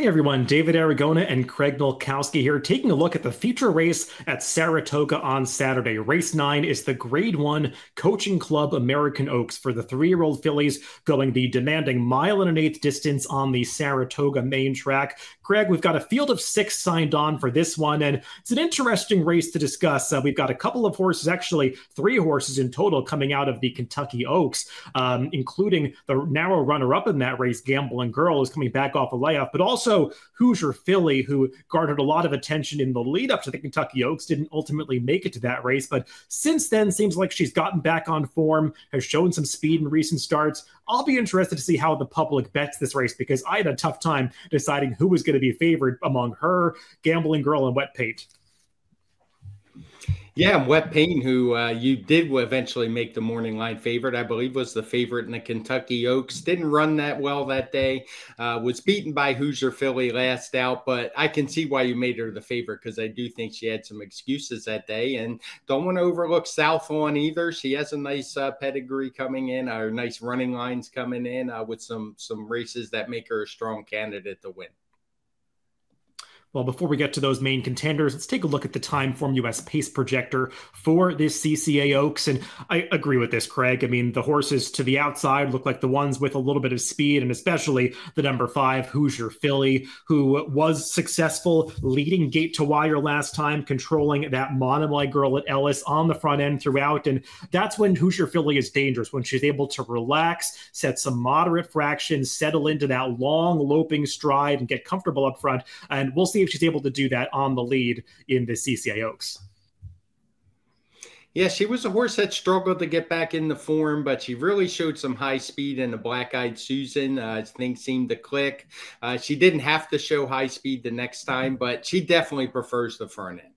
Hi everyone, David Aragona and Craig Milkowski here, taking a look at the feature race at Saratoga on Saturday. Race 9 is the Grade 1 Coaching Club American Oaks for the 3-year-old fillies going the demanding mile and an eighth distance on the Saratoga main track. Craig, we've got a field of 6 signed on for this one, and it's an interesting race to discuss. We've got a couple of horses, actually 3 horses in total, coming out of the Kentucky Oaks, including the narrow runner-up in that race, Gambling Girl, who's coming back off a layoff, but also Hoosier Philly, who garnered a lot of attention in the lead up to the Kentucky Oaks, didn't ultimately make it to that race. But since then, seems like she's gotten back on form, has shown some speed in recent starts. I'll be interested to see how the public bets this race, because I had a tough time deciding who was going to be favored among her, Gambling Girl, and Wet Paint. Yeah, Wet Paint, who you did eventually make the morning line favorite, I believe was the favorite in the Kentucky Oaks. Didn't run that well that day. Was beaten by Hoosier Philly last out, but I can see why you made her the favorite, because I do think she had some excuses that day. And don't want to overlook Southlawn either. She has a nice pedigree coming in, or nice running lines coming in with some races that make her a strong candidate to win. Well, before we get to those main contenders, let's take a look at the Timeform US pace projector for this CCA Oaks. And I agree with this, Craig. I mean, the horses to the outside look like the ones with a little bit of speed, and especially the number 5, Hoosier Philly, who was successful leading gate to wire last time, controlling that Monomoy Girl at Ellis on the front end throughout. And that's when Hoosier Philly is dangerous, when she's able to relax, set some moderate fractions, settle into that long loping stride, and get comfortable up front. And we'll see if she's able to do that on the lead in the CCA Oaks. Yeah, she was a horse that struggled to get back into form, but she really showed some high speed in the Black-Eyed Susan. Things seemed to click. She didn't have to show high speed the next time, but she definitely prefers the front end.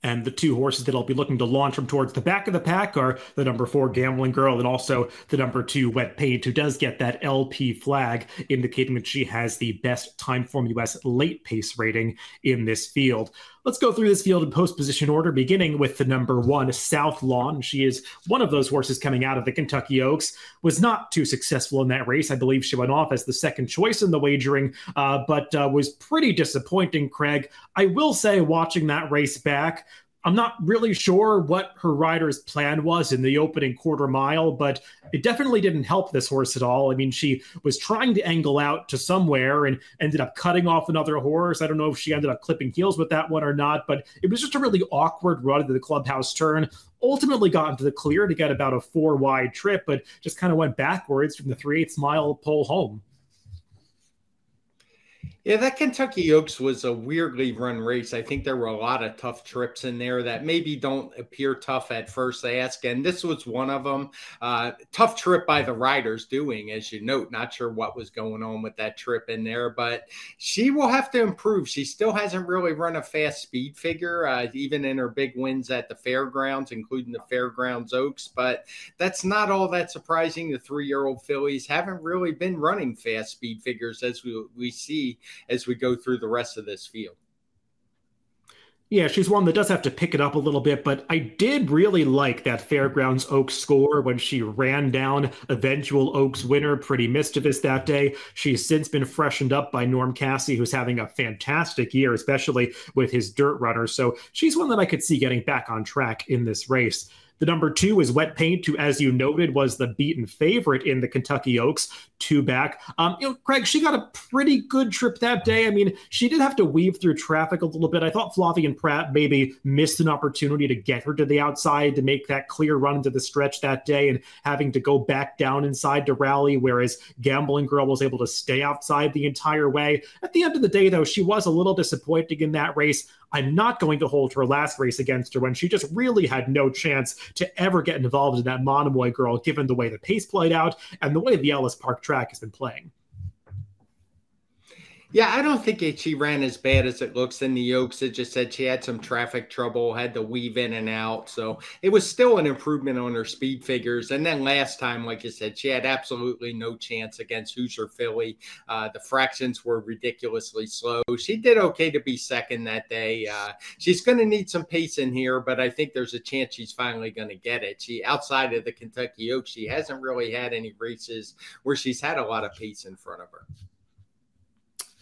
And the 2 horses that I'll be looking to launch from towards the back of the pack are the number 4, Gambling Girl, and also the number 2, Wet Paint, who does get that LP flag, indicating that she has the best Timeform US late pace rating in this field. Let's go through this field in post-position order, beginning with the number 1, Southlawn. She is one of those horses coming out of the Kentucky Oaks. Was not too successful in that race. I believe she went off as the second choice in the wagering, but was pretty disappointing, Craig. I will say, watching that race back, I'm not really sure what her rider's plan was in the opening quarter mile, but it definitely didn't help this horse at all. I mean, she was trying to angle out to somewhere and ended up cutting off another horse. I don't know if she ended up clipping heels with that one or not, but it was just a really awkward run to the clubhouse turn. Ultimately got into the clear to get about a 4-wide trip, but just kind of went backwards from the 3/8 mile pole home. Yeah, that Kentucky Oaks was a weirdly run race. I think there were a lot of tough trips in there that maybe don't appear tough at first ask, and this was one of them. Tough trip by the riders doing, as you note. Not sure what was going on with that trip in there, but she will have to improve. She still hasn't really run a fast speed figure, even in her big wins at the fairgrounds, including the Fairgrounds Oaks, but that's not all that surprising. The 3-year-old fillies haven't really been running fast speed figures as we see as we go through the rest of this field. Yeah, she's one that does have to pick it up a little bit, but I did really like that Fairgrounds Oaks score when she ran down eventual Oaks winner, Pretty Mischievous, that day. She's since been freshened up by Norm Cassie, who's having a fantastic year, especially with his dirt runners. So she's one that I could see getting back on track in this race. The number 2 is Wet Paint, who, as you noted, was the beaten favorite in the Kentucky Oaks, 2 back. Craig, she got a pretty good trip that day. I mean, she did have to weave through traffic a little bit. I thought Flavian Pratt maybe missed an opportunity to get her to the outside to make that clear run into the stretch that day, and having to go back down inside to rally, whereas Gambling Girl was able to stay outside the entire way. At the end of the day, though, she was a little disappointing in that race. I'm not going to hold her last race against her when she just really had no chance to ever get involved in that Monomoy Girl, given the way the pace played out and the way the Ellis Park track has been playing. Yeah, I don't think she ran as bad as it looks in the Oaks. It just said she had some traffic trouble, had to weave in and out. So it was still an improvement on her speed figures. And then last time, like you said, she had absolutely no chance against Hoosier Philly. The fractions were ridiculously slow. She did okay to be second that day. She's going to need some pace in here, but I think there's a chance she's finally going to get it. She, outside of the Kentucky Oaks, she hasn't really had any races where she's had a lot of pace in front of her.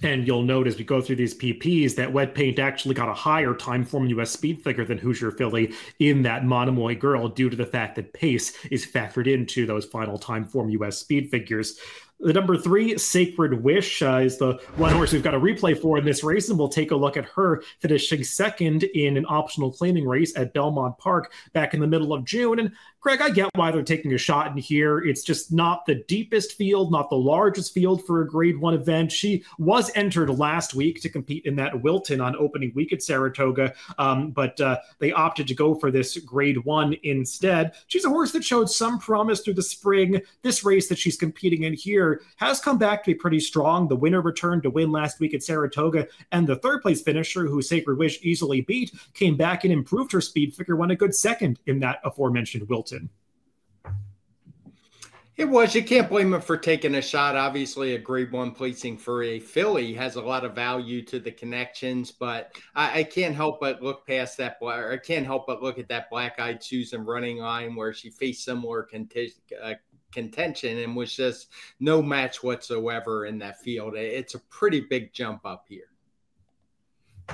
And you'll note as we go through these PPs that Wet Paint actually got a higher time form US speed figure than Hoosier Philly in that Monomoy girl due to the fact that pace is factored into those final time form US speed figures. The number 3, Sacred Wish, is the one horse we've got a replay for in this race, and we'll take a look at her finishing second in an optional claiming race at Belmont Park back in the middle of June. And Greg, I get why they're taking a shot in here. It's just not the deepest field, not the largest field for a Grade 1 event. She was entered last week to compete in that Wilton on opening week at Saratoga, but they opted to go for this Grade 1 instead. She's a horse that showed some promise through the spring. This race that she's competing in here has come back to be pretty strong. The winner returned to win last week at Saratoga, and the third place finisher, who Sacred Wish easily beat, came back and improved her speed figure, won a good second in that aforementioned Wilton. It was. You can't blame him for taking a shot. Obviously, a Grade 1 placing for a filly has a lot of value to the connections, but I can't help but look past that. I can't help but look at that Black-Eyed Susan running line where she faced similar contention and was just no match whatsoever in that field. It's a pretty big jump up here.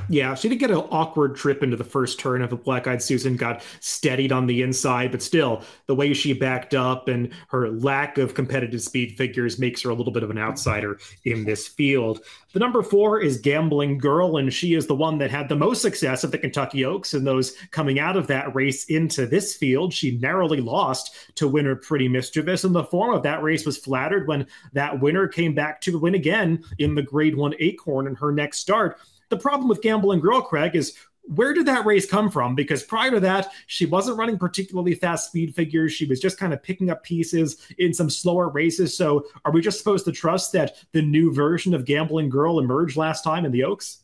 Yeah, she did get an awkward trip into the first turn of a Black-Eyed Susan, got steadied on the inside, but still, the way she backed up and her lack of competitive speed figures makes her a little bit of an outsider in this field. The number 4 is Gambling Girl, and she is the one that had the most success of the Kentucky Oaks and those coming out of that race into this field. She narrowly lost to winner Pretty Mischievous, and the form of that race was flattered when that winner came back to win again in the Grade 1 Acorn in her next start. The problem with Gambling Girl, Craig, is where did that race come from? Because prior to that, she wasn't running particularly fast speed figures. She was just kind of picking up pieces in some slower races. So are we just supposed to trust that the new version of Gambling Girl emerged last time in the Oaks?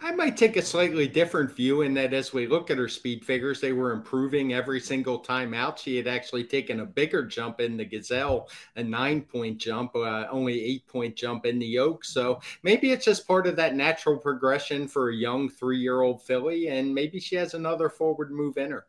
I might take a slightly different view in that as we look at her speed figures, they were improving every single time out. She had actually taken a bigger jump in the Gazelle, a 9-point jump, only 8-point jump in the Oaks. So maybe it's just part of that natural progression for a young 3-year-old filly, and maybe she has another forward move in her.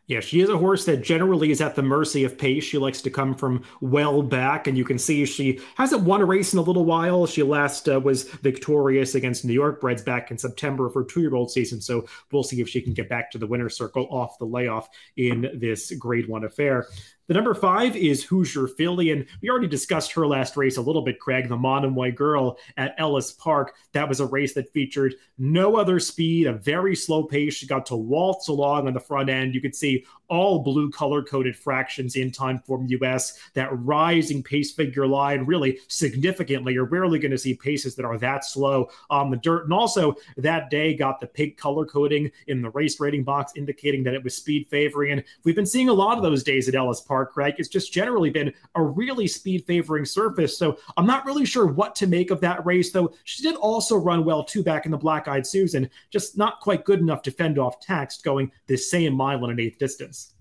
Yeah, she is a horse that generally is at the mercy of pace. She likes to come from well back, and you can see she hasn't won a race in a little while. She last was victorious against New York Breds back in September of her 2-year-old season, so we'll see if she can get back to the winner's circle off the layoff in this Grade 1 affair. The number 5 is Hoosier Philly, and we already discussed her last race a little bit, Craig, the Monomoy girl at Ellis Park. That was a race that featured no other speed, a very slow pace. She got to waltz along on the front end. You could see all blue color-coded fractions in time form US, that rising pace figure line really significantly. You're rarely going to see paces that are that slow on the dirt. And also, that day got the pink color coding in the race rating box, indicating that it was speed favoring. And we've been seeing a lot of those days at Ellis Park. Craig. It's just generally been a really speed favoring surface. So I'm not really sure what to make of that race, though she did also run well too back in the Black-Eyed Susan, just not quite good enough to fend off Taxed going this same 1.125 distance.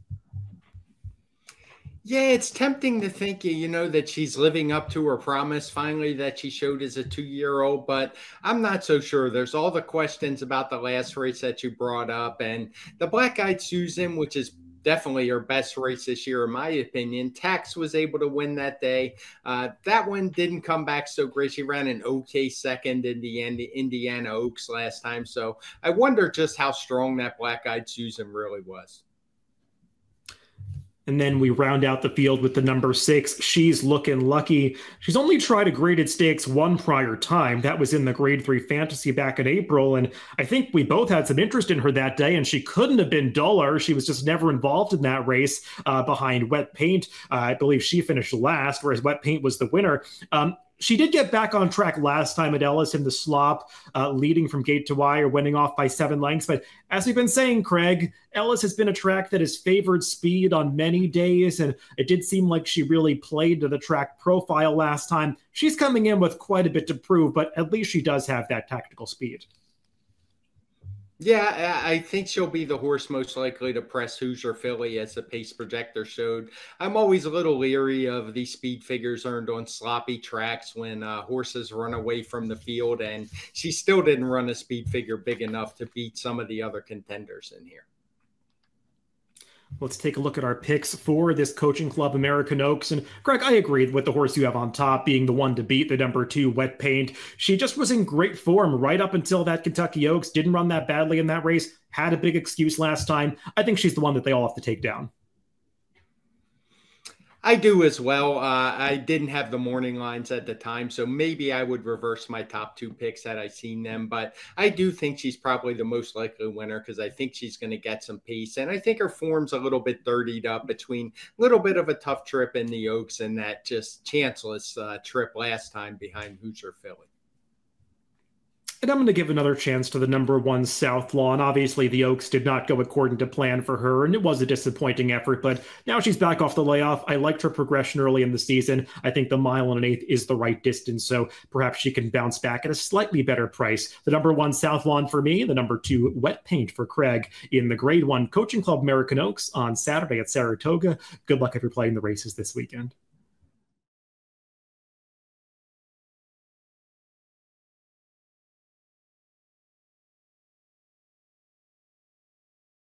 Yeah, it's tempting to think, that she's living up to her promise finally that she showed as a 2-year-old, but I'm not so sure. There's all the questions about the last race that you brought up, and the Black-Eyed Susan, which is definitely her best race this year, in my opinion. Tax was able to win that day. That one didn't come back so great. She ran an okay second in the Indiana Oaks last time. So I wonder just how strong that Black-Eyed Susan really was. And then we round out the field with the number 6. She's Looking Lucky. She's only tried a graded stakes one prior time. That was in the Grade 3 Fantasy back in April. And I think we both had some interest in her that day, and she couldn't have been duller. She was just never involved in that race behind Wet Paint. I believe she finished last, whereas Wet Paint was the winner. She did get back on track last time at Ellis in the slop, leading from gate to wire, winning off by 7 lengths. But as we've been saying, Craig, Ellis has been a track that has favored speed on many days, and it did seem like she really played to the track profile last time. She's coming in with quite a bit to prove, but at least she does have that tactical speed. Yeah, I think she'll be the horse most likely to press Hoosier Philly, as the pace projector showed. I'm always a little leery of these speed figures earned on sloppy tracks when horses run away from the field, and she still didn't run a speed figure big enough to beat some of the other contenders in here. Let's take a look at our picks for this Coaching Club American Oaks. And Greg, I agree with the horse you have on top being the one to beat, the number 2 Wet Paint. She just was in great form right up until that Kentucky Oaks. Didn't run that badly in that race. Had a big excuse last time. I think she's the one that they all have to take down. I do as well. I didn't have the morning lines at the time, so maybe I would reverse my top 2 picks had I seen them. But I do think she's probably the most likely winner because I think she's going to get some pace. And I think her form's a little bit dirtied up between a little bit of a tough trip in the Oaks and that just chanceless trip last time behind Hoosier Philly. And I'm going to give another chance to the number 1 South Lawn. Obviously, the Oaks did not go according to plan for her, and it was a disappointing effort, but now she's back off the layoff. I liked her progression early in the season. I think the 1 1/8 is the right distance, so perhaps she can bounce back at a slightly better price. The number 1 South Lawn for me, the number 2 Wet Paint for Craig in the Grade 1 Coaching Club American Oaks on Saturday at Saratoga. Good luck if you're playing the races this weekend.